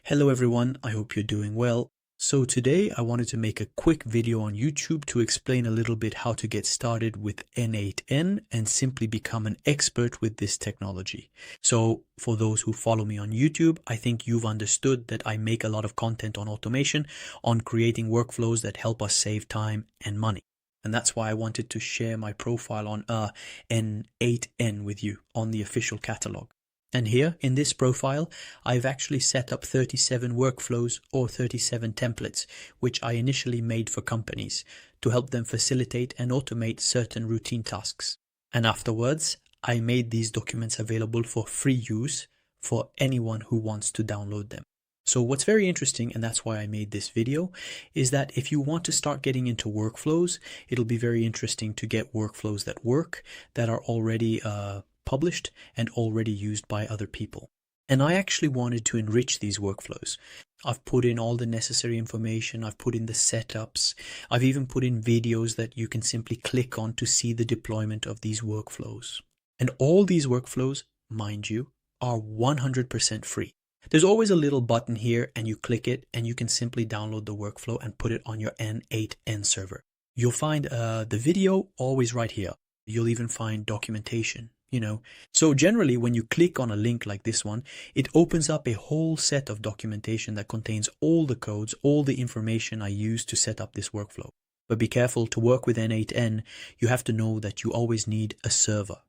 Hello everyone, I hope you're doing well. So today I wanted to make a quick video on YouTube to explain a little bit how to get started with N8N and simply become an expert with this technology. So for those who follow me on YouTube, I think you've understood that I make a lot of content on automation, on creating workflows that help us save time and money. And that's why I wanted to share my profile on N8N with you on the official catalog. And here in this profile, I've actually set up 37 workflows or 37 templates, which I initially made for companies to help them facilitate and automate certain routine tasks. And afterwards, I made these documents available for free use for anyone who wants to download them. So what's very interesting, and that's why I made this video, is that if you want to start getting into workflows, it'll be very interesting to get workflows that work, that are already published and already used by other people. And I actually wanted to enrich these workflows. I've put in all the necessary information, I've put in the setups, I've even put in videos that you can simply click on to see the deployment of these workflows. And all these workflows, mind you, are 100% free. There's always a little button here and you click it and you can simply download the workflow and put it on your N8N server. You'll find the video always right here. You'll even find documentation. So generally when you click on a link like this one, it opens up a whole set of documentation that contains all the codes, all the information I use to set up this workflow. But be careful, to work with N8N, you have to know that you always need a server,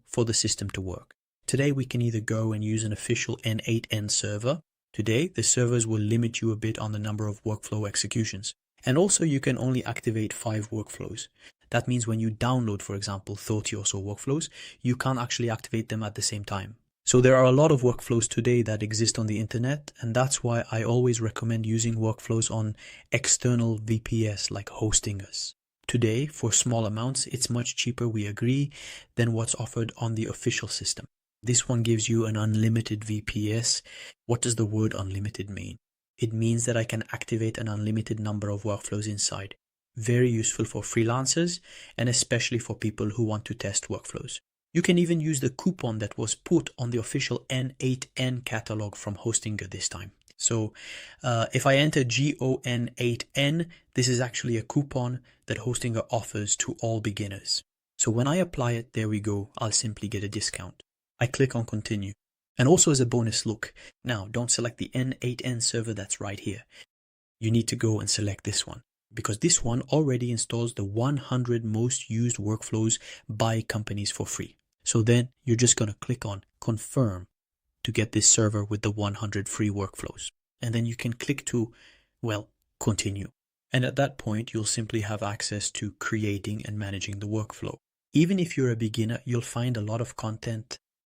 for the system to work. Today we can either go and use an official N8N server. Today the servers will limit you a bit on the number of workflow executions. And also you can only activate 5 workflows. That means when you download, for example, 30 or so workflows, you can't actually activate them at the same time. So there are a lot of workflows today that exist on the internet, and that's why I always recommend using workflows on external VPS like Hostingers. Today, for small amounts, it's much cheaper, we agree, than what's offered on the official system. This one gives you an unlimited VPS. What does the word unlimited mean? It means that I can activate an unlimited number of workflows inside. Very useful for freelancers and especially for people who want to test workflows. You can even use the coupon that was put on the official N8N catalog from Hostinger this time. So if I enter GON8N, this is actually a coupon that Hostinger offers to all beginners. So when I apply it, there we go, I'll simply get a discount. I click on continue. And also as a bonus, look, now don't select the N8N server that's right here. You need to go and select this one, because this one already installs the 100 most used workflows by companies for free. So then you're just going to click on confirm to get this server with the 100 free workflows. And then you can click to, continue. And at that point, you'll simply have access to creating and managing the workflow. Even if you're a beginner, you'll find a lot of content